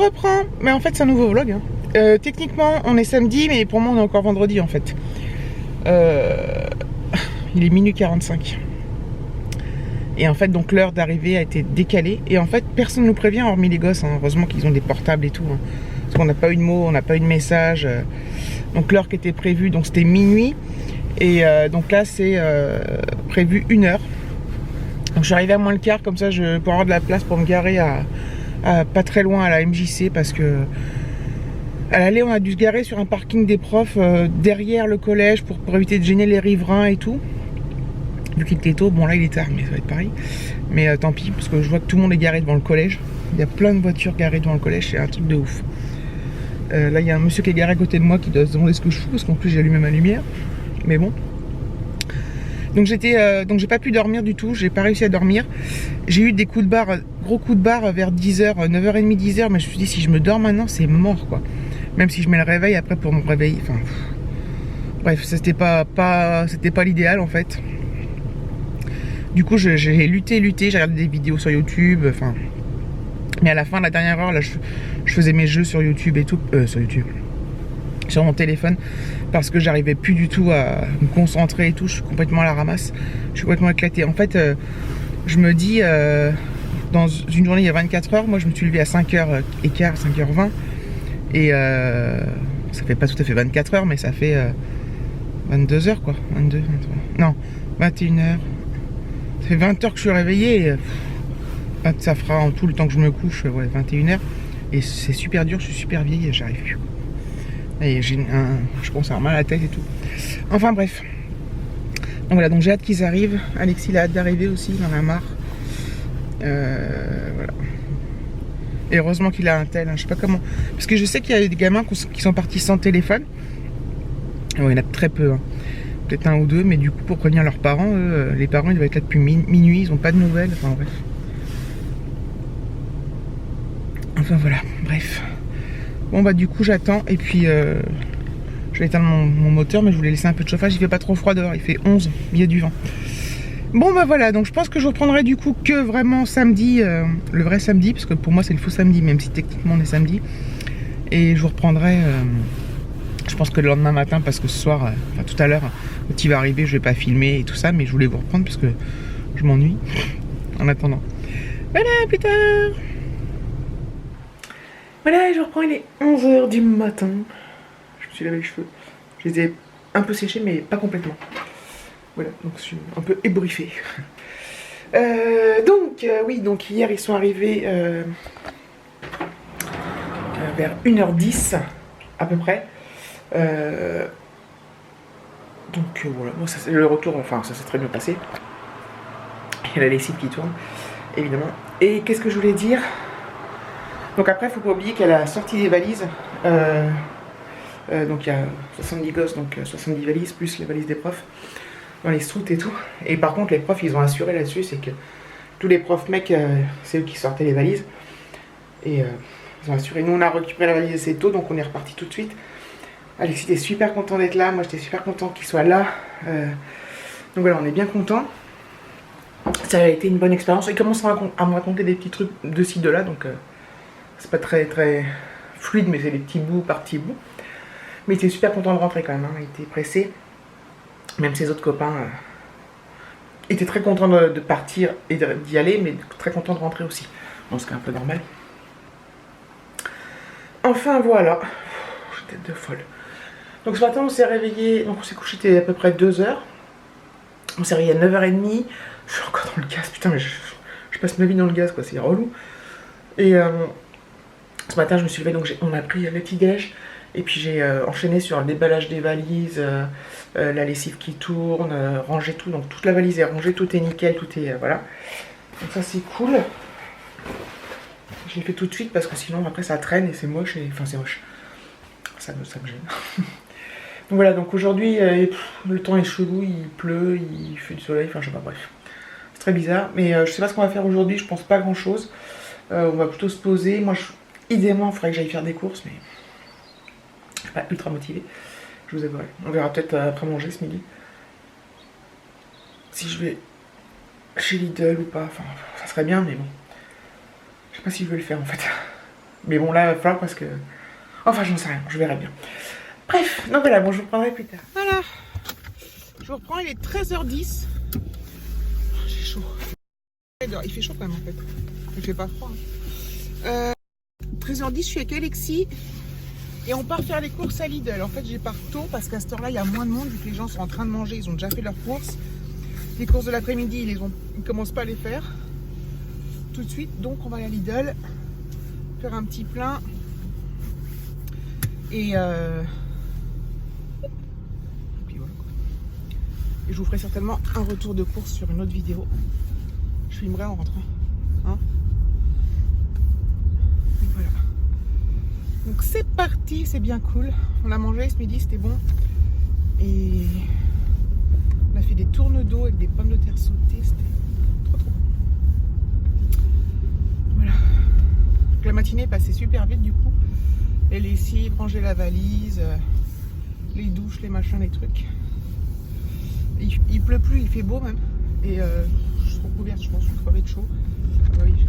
reprends. Mais en fait, c'est un nouveau vlog. Hein. Techniquement, on est samedi, mais pour moi, on est encore vendredi en fait. Il est minuit 45. Et en fait, donc l'heure d'arrivée a été décalée. Et en fait, personne ne nous prévient, hormis les gosses. Hein. Heureusement qu'ils ont des portables et tout. Hein. Parce qu'on n'a pas eu de mots, on n'a pas eu de message. Donc l'heure qui était prévue, donc c'était minuit. Et donc là, c'est prévu 1h. Donc je suis arrivée à moins le quart, comme ça je peux avoir de la place pour me garer à pas très loin à la MJC, parce que à l'aller on a dû se garer sur un parking des profs derrière le collège pour éviter de gêner les riverains et tout. Vu qu'il était tôt, bon là il est tard mais ça va être pareil. Mais tant pis, parce que je vois que tout le monde est garé devant le collège. Il y a plein de voitures garées devant le collège, c'est un truc de ouf. Là il y a un monsieur qui est garé à côté de moi qui doit se demander ce que je fous, parce qu'en plus j'ai allumé ma lumière. Mais bon. Donc donc j'ai pas pu dormir du tout, j'ai pas réussi à dormir. J'ai eu des coups de barre, gros coups de barre vers 10h, 9h30, 10h, mais je me suis dit si je me dors maintenant, c'est mort quoi. Même si je mets le réveil après pour me réveiller, enfin... Bref, c'était pas l'idéal en fait. Du coup j'ai lutté, j'ai regardé des vidéos sur YouTube, enfin... Mais à la fin, la dernière heure, là je faisais mes jeux sur YouTube et tout, sur mon téléphone, parce que j'arrivais plus du tout à me concentrer et tout, je suis complètement à la ramasse, je suis complètement éclatée. En fait, je me dis, dans une journée il y a 24 heures, moi je me suis levé à 5h15, 5h20, et ça fait pas tout à fait 24 heures, mais ça fait 22 heures quoi, 22, 23, non, 21h, ça fait 20 heures que je suis réveillé, et, ça fera en tout le temps que je me couche, ouais, 21h, et c'est super dur, je suis super vieille, j'arrive plus. Et je commence à avoir mal à la tête et tout. Enfin bref. Donc voilà, donc j'ai hâte qu'ils arrivent. Alexis il a hâte d'arriver aussi, il en a marre. Voilà. Et heureusement qu'il a un tel, hein, je sais pas comment. Parce que je sais qu'il y a des gamins qui sont partis sans téléphone. Bon, il y en a très peu, hein. Peut-être un ou deux, mais du coup pour prévenir leurs parents, les parents ils doivent être là depuis minuit, ils ont pas de nouvelles. Enfin bref. Enfin voilà, bref. Bon bah du coup j'attends et puis je vais éteindre mon moteur, mais je voulais laisser un peu de chauffage, il fait pas trop froid dehors, il fait 11, il y a du vent. Bon bah voilà, donc je pense que je reprendrai du coup que vraiment samedi, le vrai samedi, parce que pour moi c'est le faux samedi, même si techniquement on est samedi. Et je vous reprendrai, je pense que le lendemain matin, parce que ce soir, enfin tout à l'heure, quand il va arriver, je vais pas filmer et tout ça, mais je voulais vous reprendre parce que je m'ennuie en attendant. Voilà, plus tard. Voilà, je reprends, il est 11h du matin. Je me suis lavé les cheveux. Je les ai un peu séchés, mais pas complètement. Voilà, donc je suis un peu ébouriffée. Oui, donc hier ils sont arrivés vers 1h10 à peu près. Voilà, bon, ça, le retour, enfin ça s'est très bien passé. Il y a la lessive qui tourne, évidemment. Et qu'est-ce que je voulais dire? Donc après, il ne faut pas oublier qu'elle a sorti des valises. Donc il y a 70 gosses, donc 70 valises, plus les valises des profs, dans les scouts et tout. Et par contre, les profs, ils ont assuré là-dessus, c'est que tous les profs mecs, c'est eux qui sortaient les valises. Et ils ont assuré. Nous, on a récupéré la valise assez tôt, donc on est reparti tout de suite. Alexis était super content d'être là, moi j'étais super content qu'il soit là. Donc voilà, on est bien content. Ça a été une bonne expérience. Il commence à me raconter des petits trucs de ci, de là, donc c'est pas très très fluide, mais c'est des petits bouts par petits bouts. Mais il était super content de rentrer quand même, hein. Il était pressé. Même ses autres copains étaient très contents de partir et d'y aller, mais très contents de rentrer aussi. Bon, ce qui est un peu normal. Enfin voilà, j'ai tête de folle. Donc ce matin on s'est réveillé, donc on s'est couché, il était à peu près 2h. On s'est réveillé à 9h30. Je suis encore dans le gaz, putain, mais je passe ma vie dans le gaz, quoi, c'est relou. Et ce matin je me suis levé, donc on a pris le petit déj. Et puis j'ai enchaîné sur le déballage des valises, la lessive qui tourne, ranger tout. Donc toute la valise est rangée, tout est nickel, tout est... voilà. Donc ça c'est cool. Je l'ai fait tout de suite parce que sinon après ça traîne et c'est moche. Enfin c'est moche. Ça me gêne. Donc voilà, donc aujourd'hui le temps est chelou, il pleut, il fait du soleil, enfin je sais pas, bref. C'est très bizarre. Mais je sais pas ce qu'on va faire aujourd'hui, je pense pas grand chose. On va plutôt se poser. Moi idéalement il faudrait que j'aille faire des courses, mais... je suis pas ultra motivée, je vous avouerai. On verra peut-être après manger ce midi. Si je vais chez Lidl ou pas, enfin ça serait bien, mais bon. Je sais pas si je vais le faire en fait. Mais bon, là, il va falloir parce que... Enfin, j'en sais rien, je verrai bien. Bref, donc voilà, bon, je vous reprendrai plus tard. Voilà, je vous reprends, il est 13h10. Oh, j'ai chaud. Il fait chaud quand même en fait. Il fait pas froid. 13h10, je suis avec Alexis. Et on part faire les courses à Lidl. En fait, j'y pars tôt parce qu'à cette heure-là, il y a moins de monde vu que les gens sont en train de manger. Ils ont déjà fait leurs courses. Les courses de l'après-midi, ils commencent pas à les faire tout de suite. Donc, on va aller à Lidl faire un petit plein. Et puis voilà. Et je vous ferai certainement un retour de course sur une autre vidéo. Je filmerai en rentrant. Hein, et voilà. Donc c'est parti, c'est bien cool. On a mangé ce midi, c'était bon. Et on a fait des tournes d'eau avec des pommes de terre sautées. C'était trop bon. Voilà. Donc, la matinée est passée super vite du coup. Les lessives, ranger la valise, les douches, les machins, les trucs. Il pleut plus, il fait beau même. Et je suis recouverte, je pense, je suis crevée de chaud. Ah bah oui, j'ai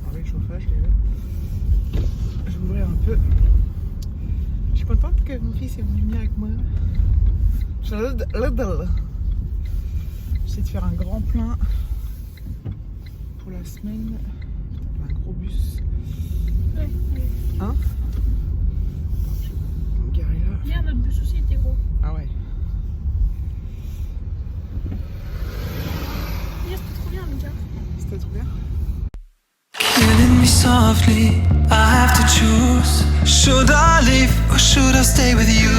enlevé le chauffage déjà. Je vais ouvrir un peu. Je suis contente que mon fils est venu venir avec moi. J'essaie de faire un grand plein pour la semaine. Un gros bus. Hein? Hier, notre bus aussi était gros. Ah ouais. Hier, c'était trop bien, Mika. C'était trop bien. Killing me softly, I have to choose. Should I leave or should I stay with you?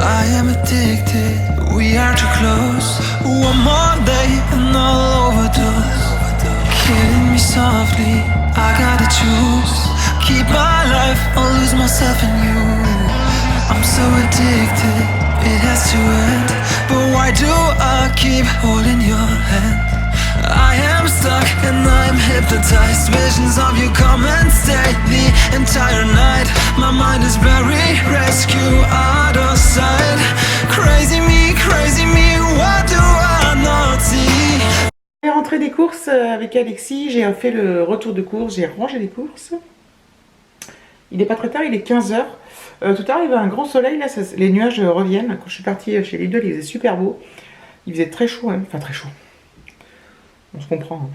I am addicted, we are too close. One more day and I'll overdose. Killing me softly, I gotta choose. Keep my life or lose myself in you. I'm so addicted, it has to end. But why do I keep holding your hand? I am stuck and I'm hypnotized. Visions of you come and stay the entire night. My mind is buried, rescue out of sight. Crazy me, what do I not see? J'ai rentré des courses avec Alexis, j'ai fait le retour de course, j'ai rangé les courses. Il n'est pas très tard, il est 15h. Tout à l'heure, il y avait un grand soleil, là, les nuages reviennent. Quand je suis partie chez Lidl, il faisait super beau. Il faisait très chaud, hein. Enfin très chaud. On se comprend. Hein.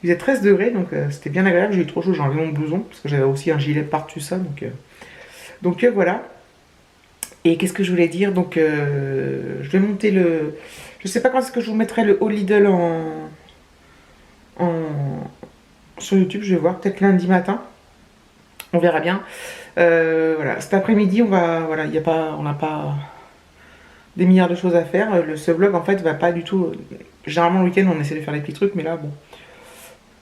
Il faisait 13 degrés, donc c'était bien agréable. J'ai eu trop chaud, j'ai enlevé mon blouson, parce que j'avais aussi un gilet par-dessus ça. Donc voilà. Et qu'est-ce que je voulais dire? Donc je vais monter le... Je sais pas quand est-ce que je vous mettrai le haul Lidl sur YouTube, je vais voir, peut-être lundi matin. On verra bien. Voilà, cet après-midi, on n'a pas des milliards de choses à faire. Ce vlog, en fait, va pas du tout... Généralement, le week-end, on essaie de faire des petits trucs, mais là, bon...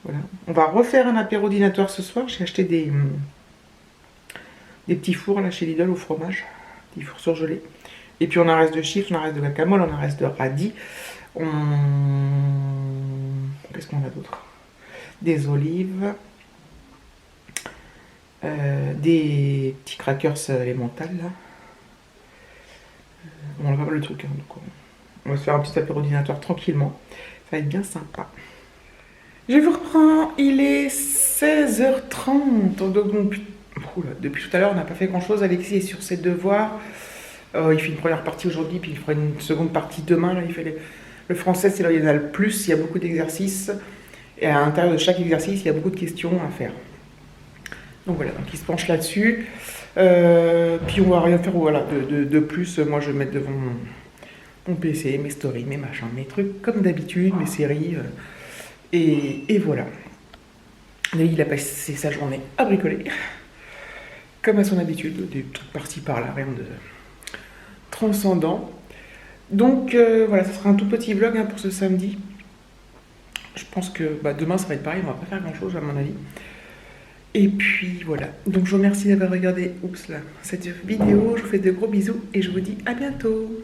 Voilà. On va refaire un apéro dînatoire ce soir. J'ai acheté des petits fours, là, chez Lidl, au fromage. Des fours surgelés. Et puis, on a un reste de chiffres, on a un reste de guacamole, on a un reste de radis. Qu'est-ce qu'on a d'autre? Des olives... des petits crackers élémentales là. On a pas mal de trucs, hein, donc on va se faire un petit apéro dînatoire tranquillement. Ça va être bien sympa. Je vous reprends, il est 16h30. Donc, depuis tout à l'heure, on n'a pas fait grand chose. Alexis est sur ses devoirs. Il fait une première partie aujourd'hui, puis il fera une seconde partie demain. Là, il fait le français, c'est là où il y en a le plus. Il y a beaucoup d'exercices. Et à l'intérieur de chaque exercice, il y a beaucoup de questions à faire. Donc voilà, donc il se penche là-dessus. Puis on va rien faire voilà, de plus. Moi, je vais mettre devant mon PC, mes stories, mes machins, mes trucs, comme d'habitude, mes séries. Et voilà. Là, il a passé sa journée à bricoler. Comme à son habitude, des trucs par-ci par-là, rien de transcendant. Donc voilà, ça sera un tout petit vlog hein, pour ce samedi. Je pense que demain, ça va être pareil, on va pas faire grand-chose à mon avis. Et puis voilà, donc je vous remercie d'avoir regardé cette vidéo, je vous fais de gros bisous et je vous dis à bientôt.